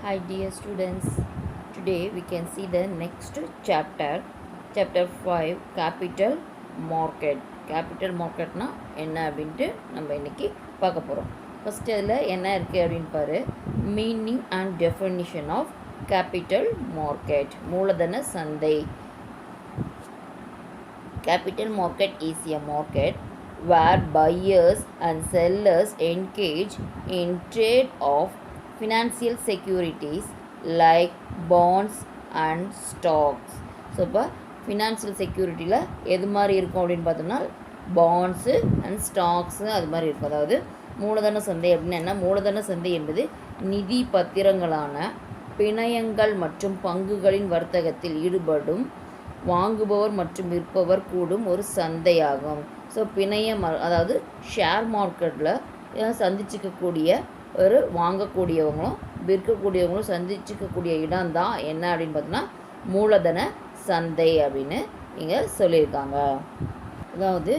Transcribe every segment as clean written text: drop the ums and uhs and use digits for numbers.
Hi dear students, today we can see the next chapter 5 capital market. Capital marketனா என்ன அப்படின்ட்டு நம்ம இன்னைக்கு பார்க்க போகிறோம். ஃபஸ்ட்டு அதில் என்ன இருக்குது அப்படின்னு பாரு. Meaning and definition of capital market. மூலதன சந்தை. Capital market is a market where buyers and sellers engage in trade of financial securities like bonds and stocks. So இப்போ ஃபினான்ஷியல் செக்யூரிட்டியில் எது மாதிரி இருக்கும் அப்படின்னு பார்த்தோம்னா பாண்ட்ஸு அண்ட் ஸ்டாக்ஸு அது மாதிரி இருக்கும். அதாவது மூலதன சந்தை அப்படின்னு என்ன? மூலதன சந்தை என்பது நிதி பத்திரங்களான பிணையங்கள் மற்றும் பங்குகளின் வர்த்தகத்தில் ஈடுபடும் வாங்குபவர் மற்றும் விற்பவர் கூடும் ஒரு சந்தையாகும். ஸோ பிணையம் அதாவது ஷேர் மார்க்கெட்டில் சந்திச்சிக்கக்கூடிய ஒரு வாங்கக்கூடியவங்களும் விற்கக்கூடியவங்களும் சந்திச்சிக்கக்கூடிய இடம் தான் என்ன அப்படின்னு பார்த்தோம்னா மூலதன சந்தை அப்படின்னு இங்கே சொல்லியிருக்காங்க. அதாவது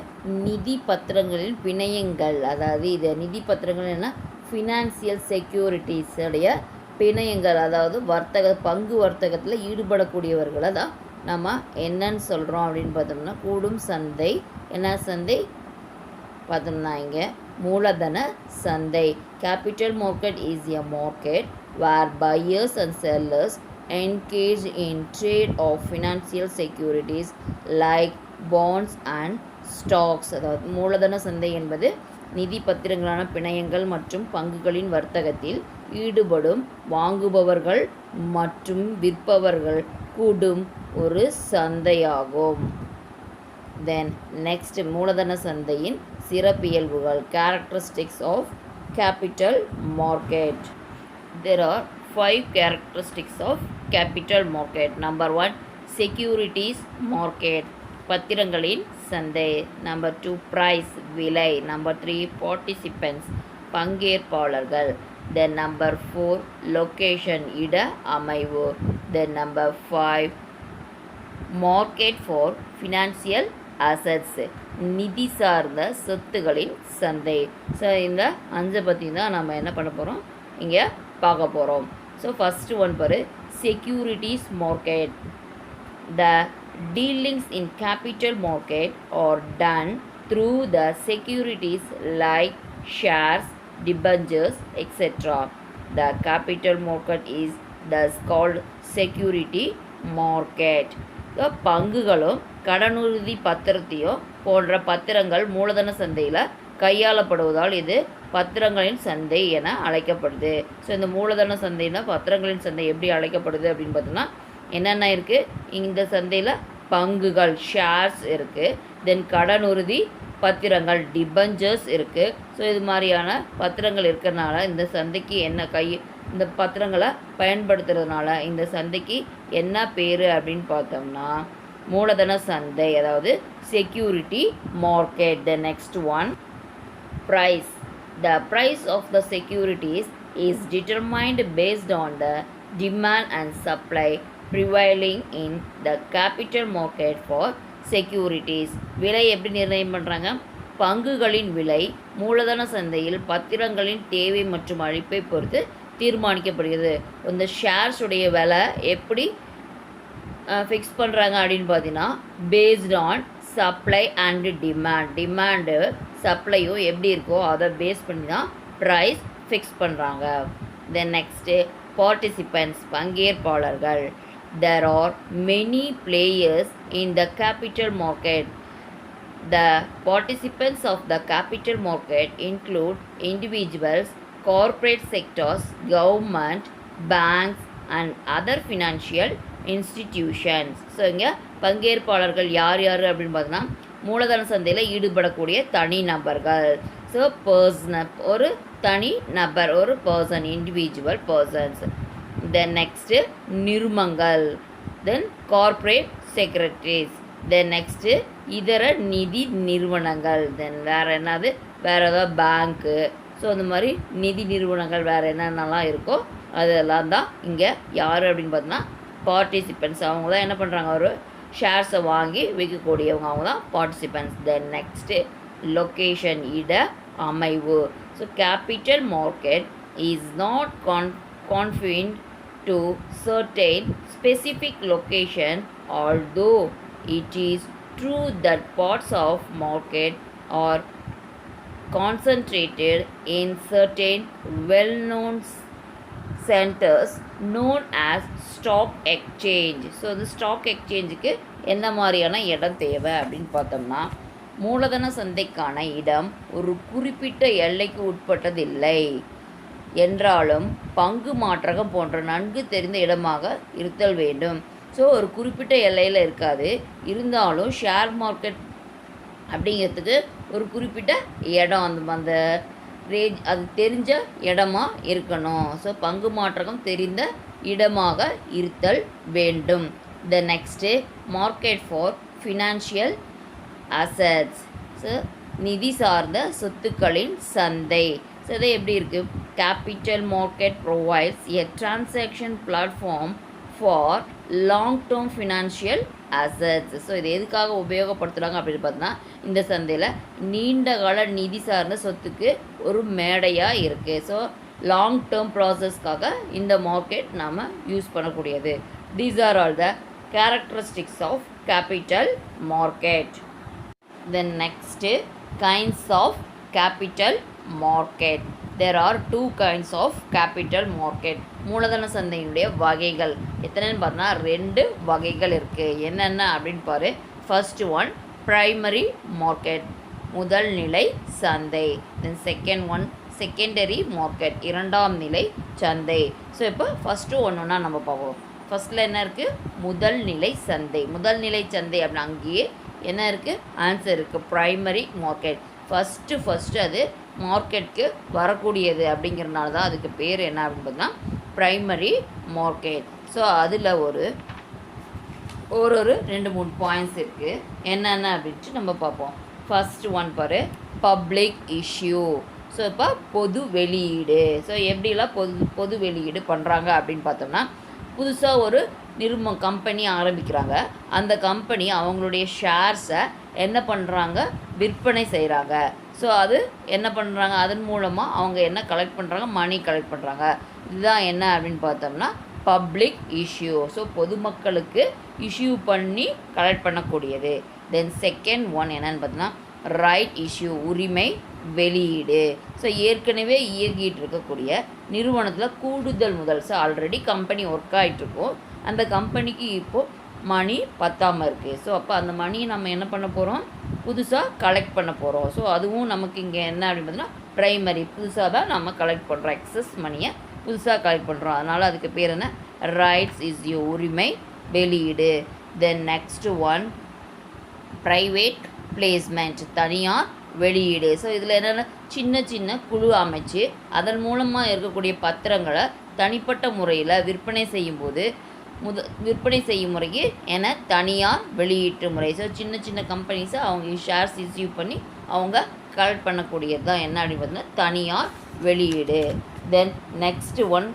நிதி பத்திரங்களின் பிணையங்கள், அதாவது இது நிதி பத்திரங்கள் என்ன? ஃபினான்சியல் செக்யூரிட்டிஸுடைய பிணையங்கள், அதாவது பங்கு வர்த்தகத்தில் ஈடுபடக்கூடியவர்களை தான் நம்ம என்னன்னு சொல்கிறோம் அப்படின்னு பார்த்தோம்னா கூடும் சந்தை. என்ன சந்தை பார்த்தோம்னா இங்கே மூலதன சந்தை. Capital market is a market where buyers and sellers engage in trade of financial securities like bonds and stocks. அதாவது மூலதன சந்தை என்பது நிதி பத்திரங்களான பிணையங்கள் மற்றும் பங்குகளின் வர்த்தகத்தில் ஈடுபடும் வாங்குபவர்கள் மற்றும் விற்பவர்கள் கூடும் ஒரு சந்தையாகும். தென் நெக்ஸ்ட் மூலதன சந்தையின் சிறப்பியல்புகள். Characteristics of capital market. There are 5 characteristics of capital market. Number 1, securities market, பத்திரங்களின் சந்தை. Number 2, price, விலை. Number 3, participants, பங்கேற்பாளர்கள். Then number 4, location, இட அமைவு. Then number 5, market for financial assets, நிதி சார்ந்த சொத்துகளின் சந்தை. ஸோ இந்த 5 பற்றி தான் நம்ம என்ன பண்ண போகிறோம் இங்கே பார்க்க போகிறோம். ஸோ ஃபஸ்ட்டு ஒன் பாரு, securities market. The dealings in capital market are done through the securities like shares, debentures, etc. The capital market is thus called security market. பங்குகளும் கடனுறுதி பத்திரத்தையும் போன்ற பத்திரங்கள் மூலதன சந்தையில் கையாளப்படுவதால் இது பத்திரங்களின் சந்தை என அழைக்கப்படுது. ஸோ இந்த மூலதன சந்தைனா பத்திரங்களின் சந்தை எப்படி அழைக்கப்படுது அப்படின்னு பார்த்தோம்னா என்னென்ன இருக்குது இந்த சந்தையில்? பங்குகள், ஷேர்ஸ் இருக்குது. தென் கடனுறுதி பத்திரங்கள், டிபெஞ்சர்ஸ் இருக்குது. ஸோ இது மாதிரியான பத்திரங்கள் இருக்கிறதுனால இந்த சந்தைக்கு என்ன இந்த பத்திரங்களை பயன்படுத்துறதுனால இந்த சந்தைக்கு என்ன பேர் அப்படின்னு பார்த்தோம்னா மூலதன சந்தை, அதாவது security market. The next one, price. The price of the securities is determined based on the demand and supply prevailing in the capital market for securities. விலை எப்படி நிர்ணயம் பண்ணுறாங்க? பங்குகளின் விலை மூலதன சந்தையில் பத்திரங்களின் தேவை மற்றும் அளிப்பை பொறுத்து தீர்மானிக்கப்படுகிறது. இந்த ஷேர்ஸுடைய விலை எப்படி ஃபிக்ஸ் பண்ணுறாங்க அப்படின்னு பார்த்தீங்கன்னா based on supply and demand. Demand சப்ளையும் எப்படி இருக்கோ அதை பேஸ் பண்ணி தான் ப்ரைஸ் ஃபிக்ஸ் பண்ணுறாங்க. தென் நெக்ஸ்ட்டு பார்ட்டிசிபென்ட்ஸ், பங்கேற்பாளர்கள். There are many players in the capital market. The participants of the capital market include individuals, corporate sectors, government, banks and other financial institutions. So இங்கே பங்கேற்பாளர்கள் யார் யார் அப்படின்னு பார்த்தோன்னா மூலதன சந்தையில் ஈடுபடக்கூடிய தனி நபர்கள். ஸோ ஒரு தனி நபர், ஒரு person, individual persons. Then next நிறுமங்கள், then corporate secretaries. Then next இதர நிதி நிறுவனங்கள். தென் வேறு என்னது? வேறு ஏதாவது பேங்க்கு. ஸோ இந்த மாதிரி நிதி நிறுவனங்கள் வேறு என்னென்னலாம் இருக்கோ அதெல்லாம் தான் இங்கே யார் அப்படின்னு பார்த்தோன்னா பார்ட்டிசிபென்ட்ஸ். அவங்க தான் என்ன பண்ணுறாங்க? ஒரு ஷேர்ஸை வாங்கி விற்கக்கூடியவங்க, அவங்க தான் பார்ட்டிசிபென்ட்ஸ். தென் நெக்ஸ்ட்டு லொக்கேஷன், இட அமைவு. So capital market is not confined to certain specific location, although it is true that parts of market are concentrated in certain well-known centers known as stock exchange. So இந்த stock எக்ஸ்சேஞ்சுக்கு என்ன மாதிரியான இடம் தேவை அப்படின்னு பார்த்தோம்னா, மூலதன சந்தைக்கான இடம் ஒரு குறிப்பிட்ட எல்லைக்கு உட்பட்டதில்லை என்றாலும் பங்கு மாற்றகம் போன்ற நன்கு தெரிந்த இடமாக இருத்தல் வேண்டும். ஸோ ஒரு குறிப்பிட்ட எல்லையில் இருக்காது, இருந்தாலும் ஷேர் மார்க்கெட் அப்படிங்கிறதுக்கு ஒரு குறிப்பிட்ட இடம் அந்த ரேஞ்ச் அது தெரிஞ்ச இடமா இருக்கணும். ஸோ பங்கு மாற்றகம் தெரிந்த இடமாக இருத்தல் வேண்டும். த next market for financial assets. So நிதி சார்ந்த சொத்துக்களின் சந்தை. ஸோ இது எப்படி இருக்குது? Capital market provides a transaction platform for long term financial assets. So இது எதுக்காக உபயோகப்படுத்துகிறாங்க அப்படின்னு பார்த்தோன்னா, இந்த சந்தையில் நீண்ட கால நிதி சார்ந்த சொத்துக்கு ஒரு மேடையாக இருக்குது. ஸோ லாங் டேர்ம் ப்ராசஸ்க்காக இந்த மார்க்கெட் நாம் யூஸ் பண்ணக்கூடியது. These are all the characteristics of capital market. Then next kinds of capital market. There are two kinds of capital market. மூலதன சந்தையினுடைய வகைகள் எத்தனைன்னு பார்த்தோன்னா 2 வகைகள் இருக்குது. என்னென்ன அப்படின்னு பாரு. ஃபர்ஸ்ட் ஒன் ப்ரைமரி மார்க்கெட், முதல் நிலை சந்தை. Then second one secondary market, இரண்டாம் நிலை சந்தை. ஸோ இப்போ ஃபஸ்ட்டு ஒன்றுனா நம்ம பார்ப்போம். ஃபஸ்ட்டில் என்ன இருக்குது? முதல் நிலை சந்தை. முதல் நிலை சந்தை அப்படின்னா அங்கேயே என்ன இருக்குது? ஆன்சர் இருக்குது, ப்ரைமரி மார்க்கெட். ஃபஸ்ட்டு அது மார்க்கெட்டுக்கு வரக்கூடியது அப்படிங்கிறனால தான் அதுக்கு பேர் என்ன அப்படின்னு பார்த்தீங்கன்னா ப்ரைமரி மார்க்கெட். ஸோ அதில் ஒரு 2-3 பாயிண்ட்ஸ் இருக்குது. என்னென்ன அப்படின்ட்டு நம்ம பார்ப்போம். ஃபஸ்ட்டு ஒன் பாரு, பப்ளிக் இஷ்யூ. ஸோ இப்போ பொது வெளியீடு. ஸோ எப்படிலாம் பொது வெளியீடு பண்ணுறாங்க அப்படின்னு பார்த்தோம்னா, புதுசாக ஒரு கம்பெனி ஆரம்பிக்கிறாங்க. அந்த கம்பெனி அவங்களுடைய ஷேர்ஸை என்ன பண்ணுறாங்க? விற்பனை செய்கிறாங்க. ஸோ அது என்ன பண்ணுறாங்க? அதன் மூலமாக அவங்க என்ன கலெக்ட் பண்ணுறாங்க? மணி கலெக்ட் பண்ணுறாங்க. இதுதான் என்ன அப்படின்னு பார்த்தோம்னா பப்ளிக் இஷ்யூ. ஸோ பொதுமக்களுக்கு இஷ்யூ பண்ணி கலெக்ட் பண்ணக்கூடியது. தென் செகண்ட் ஒன் என்னன்னு பார்த்தோம்னா ரைட் இஷ்யூ, உரிமை வெளியீடு. ஸோ ஏற்கனவே இயங்கிட்டு இருக்கக்கூடிய நிறுவனத்தில் கூடுதல் முதல். ஸோ ஆல்ரெடி கம்பெனி ஒர்க் ஆகிட்டுருக்கோம், அந்த கம்பெனிக்கு இப்போது மணி பத்தாமல் இருக்குது. ஸோ அப்போ அந்த மணியை நம்ம என்ன பண்ண போகிறோம்? புதுசாக கலெக்ட் பண்ண போகிறோம். ஸோ அதுவும் நமக்கு இங்கே என்ன அப்படின்னு பார்த்தீங்கன்னா ப்ரைமரி, புதுசாக தான் நம்ம கலெக்ட் பண்ணுறோம். எக்ஸஸ் மணியை புதுசாக கலெக்ட் பண்ணுறோம். அதனால் அதுக்கு பேர் என்ன? ரைட்ஸ் இஸ் யூ, உரிமை வெளியீடு. Then next one private placement, தனியார் வெளியீடு. ஸோ இதில் என்னென்ன சின்ன குழு அமைச்சு அதன் மூலமாக இருக்கக்கூடிய பத்திரங்களை தனிப்பட்ட முறையில் விற்பனை செய்யும்போது விற்பனை செய்யும் முறைக்கு என தனியார் வெளியீட்டு முறை. ஸோ சின்ன கம்பெனிஸை அவங்க ஷேர்ஸ் இஷ்யூ பண்ணி அவங்க கலெக்ட் பண்ணக்கூடியது தான் என்ன அப்படின்னு பார்த்தீங்கன்னா தனியார் வெளியீடு. Then next one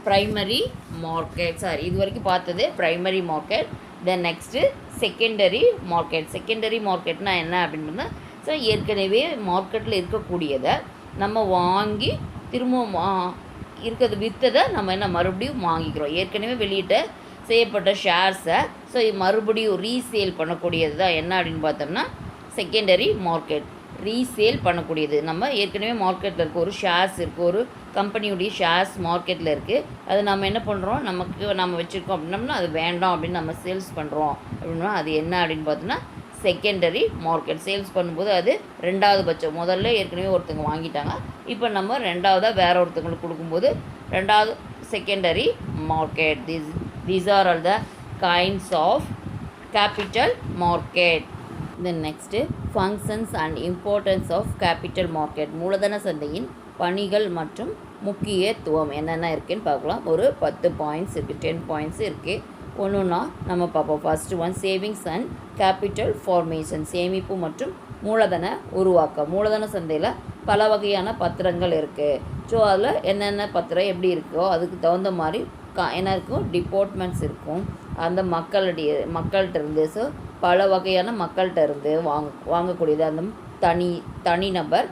primary market. Sorry, இது வரைக்கும் பார்த்தது primary market. Then next secondary market. செகண்டரி மார்க்கெட்னால் என்ன அப்படின்னு பார்த்தீங்கன்னா, ஸோ ஏற்கனவே மார்க்கெட்டில் இருக்கக்கூடியதை நம்ம வாங்கி திரும்ப இருக்கிறது விற்றதை நம்ம என்ன மறுபடியும் வாங்கிக்கிறோம். ஏற்கனவே வெளியிட்ட செய்யப்பட்ட ஷேர்ஸை ஸோ மறுபடியும் ரீசேல் பண்ணக்கூடியது தான் என்ன அப்படின்னு பார்த்தோம்னா செகண்டரி மார்க்கெட். ரீசேல் பண்ணக்கூடியது. நம்ம ஏற்கனவே மார்க்கெட்டில் இருக்க ஒரு ஷேர்ஸ் இருக்குது, ஒரு கம்பெனியுடைய ஷேர்ஸ் மார்க்கெட்டில் இருக்குது. அது நம்ம என்ன பண்ணுறோம்? நம்ம வச்சுருக்கோம் அப்படின்னோம்னா அது வேண்டாம் அப்படின்னு நம்ம சேல்ஸ் பண்ணுறோம் அப்படின்னா அது என்ன அப்படின்னு பார்த்தோம்னா செகண்டரி மார்க்கெட். சேல்ஸ் பண்ணும்போது அது ரெண்டாவது பட்சம். முதல்ல ஏற்கனவே ஒருத்தங்க வாங்கிட்டாங்க, இப்போ நம்ம ரெண்டாவதாக வேற ஒருத்தங்களுக்கு கொடுக்கும்போது ரெண்டாவது secondary market. These are all the kinds of capital market. Then next, functions and importance of capital market. மூலதன சந்தையின் பணிகள் மற்றும் முக்கியத்துவம் என்னென்ன இருக்குன்னு பார்க்கலாம். ஒரு 10 பாயிண்ட்ஸ் இருக்குது, 10 பாயிண்ட்ஸ் இருக்குது. ஒன்றுன்னா நம்ம பார்ப்போம். First one savings and capital formation, சேமிப்பு மற்றும் மூலதன உருவாக்கம். மூலதன சந்தையில் பல வகையான பத்திரங்கள் இருக்குது. ஸோ அதில் என்னென்ன பத்திரம் எப்படி இருக்கோ அதுக்கு தகுந்த மாதிரி என்ன இருக்கும்? டிபார்ட்மெண்ட்ஸ் இருக்கும். அந்த மக்கள்கிட்ட இருந்து ஸோ பல வகையான மக்கள்கிட்ட இருந்து வாங்கக்கூடியது. அந்த தனிநபர்,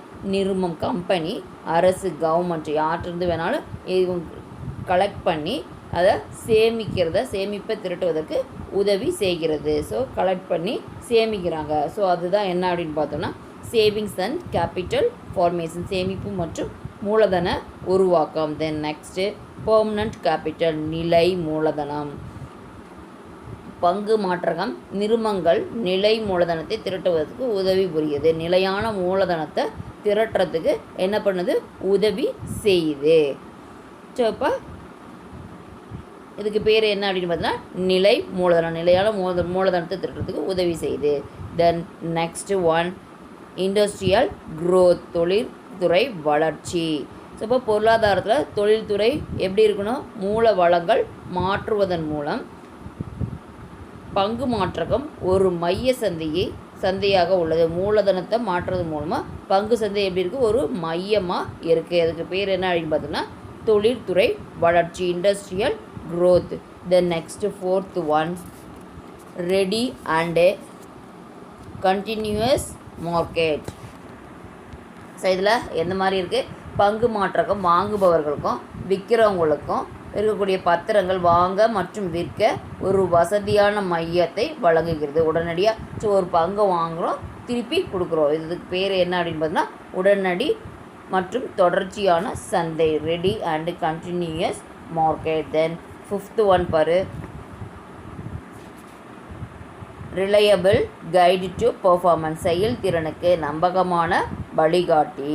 கம்பெனி, அரசு, கவர்மெண்ட் யார்கிட்டருந்து வேணாலும் கலெக்ட் பண்ணி அதை சேமிப்பை திரட்டுவதற்கு உதவி செய்கிறது. ஸோ கலெக்ட் பண்ணி சேமிக்கிறாங்க. ஸோ அதுதான் என்ன அப்படின்னு பார்த்தோம்னா சேவிங்ஸ் அண்ட் கேபிட்டல் ஃபார்மேஷன், சேமிப்பு மற்றும் மூலதன உருவாக்கம். தென் நெக்ஸ்ட்டு பெர்மனண்ட் கேபிட்டல், நிலை மூலதனம். பங்கு மாற்றகம் நிறுமங்கள் நிலை மூலதனத்தை திரட்டுவதற்கு உதவி புரியுது. நிலையான மூலதனத்தை திரட்டுறதுக்கு என்ன பண்ணுது, உதவி செய்யுது. ஸோ இப்போ இதுக்கு பேர் என்ன அப்படின்னு பார்த்தீங்கன்னா நிலை மூலதனம், நிலையான மூலதனத்தை திரட்டுறதுக்கு உதவி செய்யுது. தென் நெக்ஸ்ட் ஒன் இண்டஸ்ட்ரியல் க்ரோத், தொழில்துறை வளர்ச்சி. ஸோ இப்போ பொருளாதாரத்தில் தொழில்துறை எப்படி இருக்கணும், மூல வளங்கள் மாற்றுவதன் மூலம் பங்கு மாற்றகம் ஒரு மைய சந்தையாக உள்ளது. மூலதனத்தை மாற்றுறது மூலமாக பங்கு சந்தை எப்படி இருக்குது, ஒரு மையமாக இருக்குது. அதுக்கு பேர் என்ன அப்படின்னு பார்த்தோம்னா தொழில்துறை வளர்ச்சி, industrial growth. Then next fourth one ready and continuous market. So இதில் எந்த மாதிரி இருக்குது, பங்கு மாற்றகம் வாங்குபவர்களுக்கும் விற்கிறவங்களுக்கும் இருக்கக்கூடிய பத்திரங்கள் வாங்க மற்றும் விற்க ஒரு வசதியான மையத்தை வழங்குகிறது. உடனடியாக ஸோ ஒரு பங்கை வாங்குகிறோம், திருப்பி கொடுக்குறோம். இதுக்கு பேர் என்ன அப்படின்னு பார்த்தீங்கன்னா உடனடி மற்றும் தொடர்ச்சியான சந்தை, ready and continuous market. Then fifth one பாரு, ரிலையபிள் கைடு டு பெர்ஃபார்மன்ஸ், செயல்திறனுக்கு நம்பகமான வழிகாட்டி.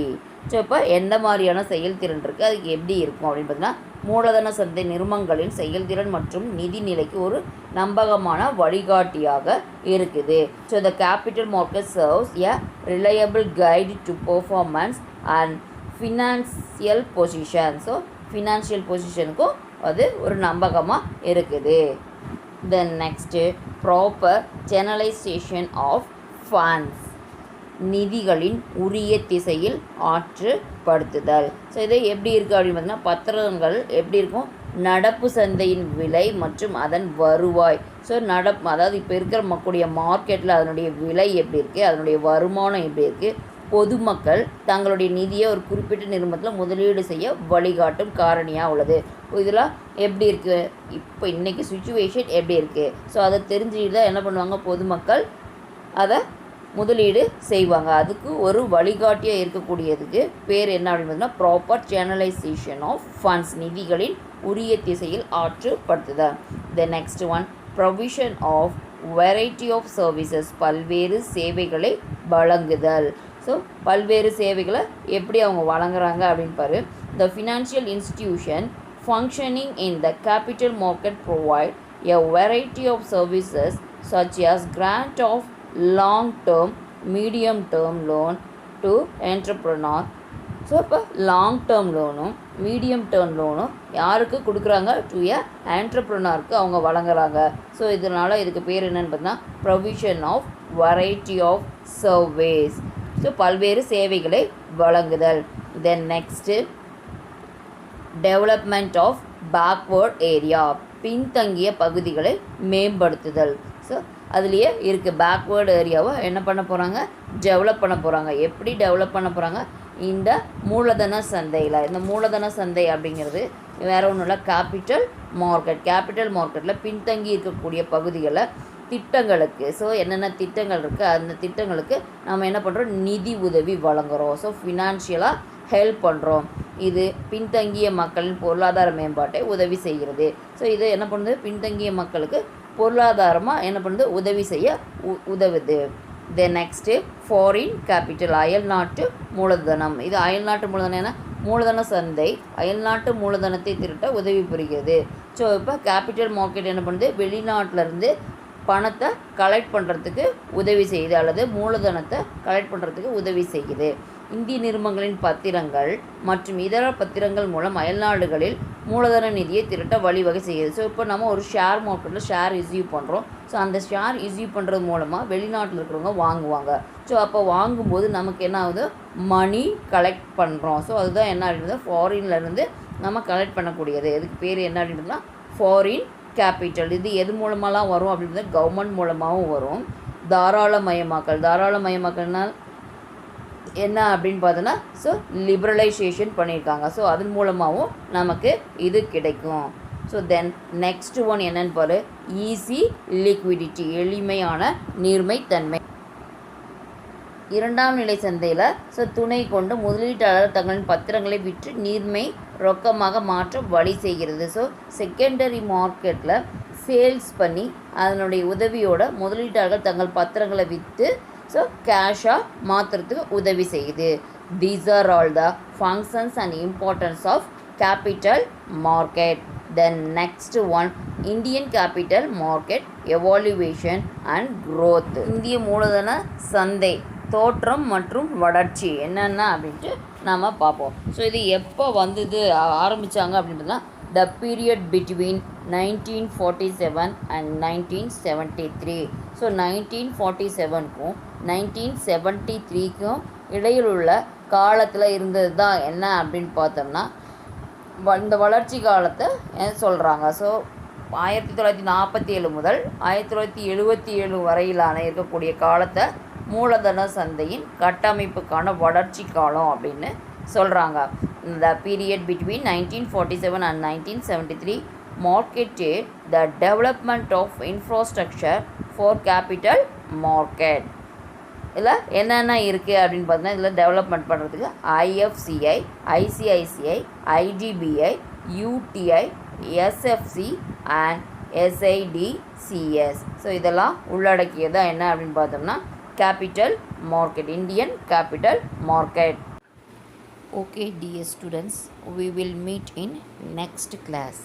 ஸோ இப்போ எந்த மாதிரியான செயல்திறன் இருக்குது, அதுக்கு எப்படி இருக்கும் அப்படின்னு பார்த்தீங்கன்னா மூலதன சந்தை நிறுவனங்களின் செயல்திறன் மற்றும் நிதி நிலைக்கு ஒரு நம்பகமான வழிகாட்டியாக இருக்குது. So the capital market serves a reliable guide to performance and financial position. So financial பொசிஷனுக்கும் அது ஒரு நம்பகமாக இருக்குது. Then next proper channelisation of funds, நிதிகளின் உரிய திசையில் ஆற்றுப்படுத்துதல். ஸோ இது எப்படி இருக்குது அப்படின்னு பார்த்தீங்கன்னா பத்திரங்கள் எப்படி இருக்கும், நடப்பு சந்தையின் விலை மற்றும் அதன் வருவாய். ஸோ அதாவது இப்போ இருக்கிற மக்களுடைய மார்க்கெட்டில் அதனுடைய விலை எப்படி இருக்குது, அதனுடைய வருமானம் எப்படி இருக்குது, பொதுமக்கள் தங்களுடைய நிதியை ஒரு குறிப்பிட்ட நிறுவனத்தில் முதலீடு செய்ய வழிகாட்டும் காரணியாக உள்ளது. இதெல்லாம் எப்படி இருக்குது, இப்போ இன்றைக்கி சுச்சுவேஷன் எப்படி இருக்குது, ஸோ அதை தெரிஞ்சுக்கிட்டு தான் என்ன பண்ணுவாங்க, பொதுமக்கள் அதை முதலீடு செய்வாங்க. அதுக்கு ஒரு வழிகாட்டியாக இருக்கக்கூடியதுக்கு பேர் என்ன அப்படின்னு பார்த்தீங்கன்னா ப்ராப்பர் சேனலைசேஷன் ஆஃப் ஃபண்ட்ஸ், நிதிகளின் உரிய திசையில் ஆற்றுப்படுத்துதல். The next one provision of variety of services, பல்வேறு சேவைகளை வழங்குதல். ஸோ பல்வேறு சேவைகளை எப்படி அவங்க வழங்குறாங்க அப்படின்னு பாரு. The financial institution functioning in the capital market provide a variety of services such as grant of long-term, medium-term loan to entrepreneur. So இப்போ லாங் டேர்ம் லோனும் மீடியம் டேர்ம் லோனும் யாருக்கு கொடுக்குறாங்க, டு எ ஆண்டர்ப்ரனருக்கு அவங்க வழங்குறாங்க. ஸோ இதனால் இதுக்கு பேர் என்னென்னு பார்த்தீங்கன்னா provision of variety of service. So பல்வேறு சேவைகளை வழங்குதல். Then next development of backward area, பின்தங்கிய பகுதிகளை மேம்படுத்துதல். ஸோ அதுலேயே இருக்குது பேக்வேர்டு ஏரியாவை என்ன பண்ண போகிறாங்க, டெவலப் பண்ண போகிறாங்க. எப்படி டெவலப் பண்ண போகிறாங்க, இந்த மூலதன சந்தையில். இந்த மூலதன சந்தை அப்படிங்கிறது வேறு ஒன்றும் இல்லை, கேபிட்டல் மார்க்கெட்டில் பின்தங்கி இருக்கக்கூடிய பகுதிகளை திட்டங்களுக்கு, ஸோ என்னென்ன திட்டங்கள் இருக்குது அந்த திட்டங்களுக்கு நம்ம என்ன பண்ணுறோம், நிதி உதவி வழங்குகிறோம். ஸோ ஃபினான்ஷியலாக ஹெல்ப் பண்ணுறோம். இது பின்தங்கிய மக்களின் பொருளாதார மேம்பாட்டை உதவி செய்கிறது. ஸோ இது என்ன பண்ணுது, பின்தங்கிய மக்களுக்கு பொருளாதாரமாக என்ன பண்ணுது, உதவி செய்ய உதவுது. தென் நெக்ஸ்ட்டு ஃபாரின் கேபிட்டல், அயல்நாட்டு மூலதனம். இது அயல்நாட்டு மூலதனம் என்ன, மூலதன சந்தை அயல்நாட்டு மூலதனத்தை திரட்ட உதவி புரிகிறது. ஸோ இப்போ கேபிட்டல் மார்க்கெட் என்ன பண்ணுது, வெளிநாட்டிலேருந்து பணத்தை கலெக்ட் பண்ணுறதுக்கு உதவி செய்யுது அல்லது மூலதனத்தை கலெக்ட் பண்ணுறதுக்கு உதவி செய்யுது. இந்திய நிறுவனங்களின் பத்திரங்கள் மற்றும் இதர பத்திரங்கள் மூலம் அயல்நாடுகளில் மூலதன நிதியை திரட்ட வழிவகை செய்யுது. ஸோ இப்போ நம்ம ஒரு ஷேர் மார்க்கெட்டில் ஷேர் இஸ்யூ பண்ணுறோம். ஸோ அந்த ஷேர் இஸ்யூ பண்ணுறது மூலமாக வெளிநாட்டில் இருக்கிறவங்க வாங்குவாங்க. ஸோ அப்போ வாங்கும்போது நமக்கு என்ன ஆகுது, மணி கலெக்ட் பண்ணுறோம். ஸோ அதுதான் என்ன அப்படின்றது, ஃபாரின்லேருந்து நம்ம கலெக்ட் பண்ணக்கூடியது. இதுக்கு பேர் என்ன அப்படின்றதுனா ஃபாரின் கேபிட்டல். இது எது மூலமாலாம் வரும் அப்படின்றது, கவர்மெண்ட் மூலமாகவும் வரும். தாராளமயமாக்கல்னால் என்ன அப்படின்னு பார்த்தோன்னா, ஸோ லிபரலைசேஷன் பண்ணியிருக்காங்க. ஸோ அதன் மூலமாகவும் நமக்கு இது கிடைக்கும். ஸோ தென் நெக்ஸ்ட் ஒன் என்னன்னு பாரு, ஈஸி லிக்விடிட்டி, எளிமையான நீர்மைத்தன்மை. இரண்டாம் நிலை சந்தையில் துணை கொண்டு முதலீட்டாளர் தங்களின் பத்திரங்களை விற்று நீர்மை ரொக்கமாக மாற்ற வழி செய்கிறது. ஸோ செகண்டரி மார்க்கெட்டில் சேல்ஸ் பண்ணி அதனுடைய உதவியோட முதலீட்டாளர்கள் தங்கள் பத்திரங்களை விற்று கேஷாக மாற்றுறதுக்கு உதவி செய்யுது. These are all the functions and importance of capital market. Then next one, Indian capital market evaluation and growth. இந்திய மூலதன சந்தை தோற்றம் மற்றும் வளர்ச்சி என்னென்ன அப்படின்ட்டு நாம் பார்ப்போம். ஸோ இது எப்போ வந்தது ஆரம்பித்தாங்க அப்படின்றதுனா, the period between 1947 and 1973. So 1947க்கும் 1973க்கும் இடையில் உள்ள காலத்தில் இருந்தது தான் என்ன அப்படின்னு பார்த்தோம்னா, இந்த வளர்ச்சி காலத்தை சொல்கிறாங்க. ஸோ 1947 முதல் 1977 வரையிலான இருக்கக்கூடிய காலத்தை மூலதன சந்தையின் கட்டமைப்புக்கான வளர்ச்சி காலம் அப்படின்னு சொல்கிறாங்க. இந்த period between 1947 and 1973 marketed the development of infrastructure for capital market. இதில் என்னென்ன இருக்குது அப்படின்னு பார்த்தீங்கன்னா, இதில் டெவலப்மெண்ட் பண்ணுறதுக்கு IFCI, ICICI, IDBI, UTI, SFC and SIDCS. So இதெல்லாம் உள்ளடக்கியதாக என்ன அப்படின்னு பார்த்தோம்னா capital market, Indian capital market. Okay dear students, we will meet in next class.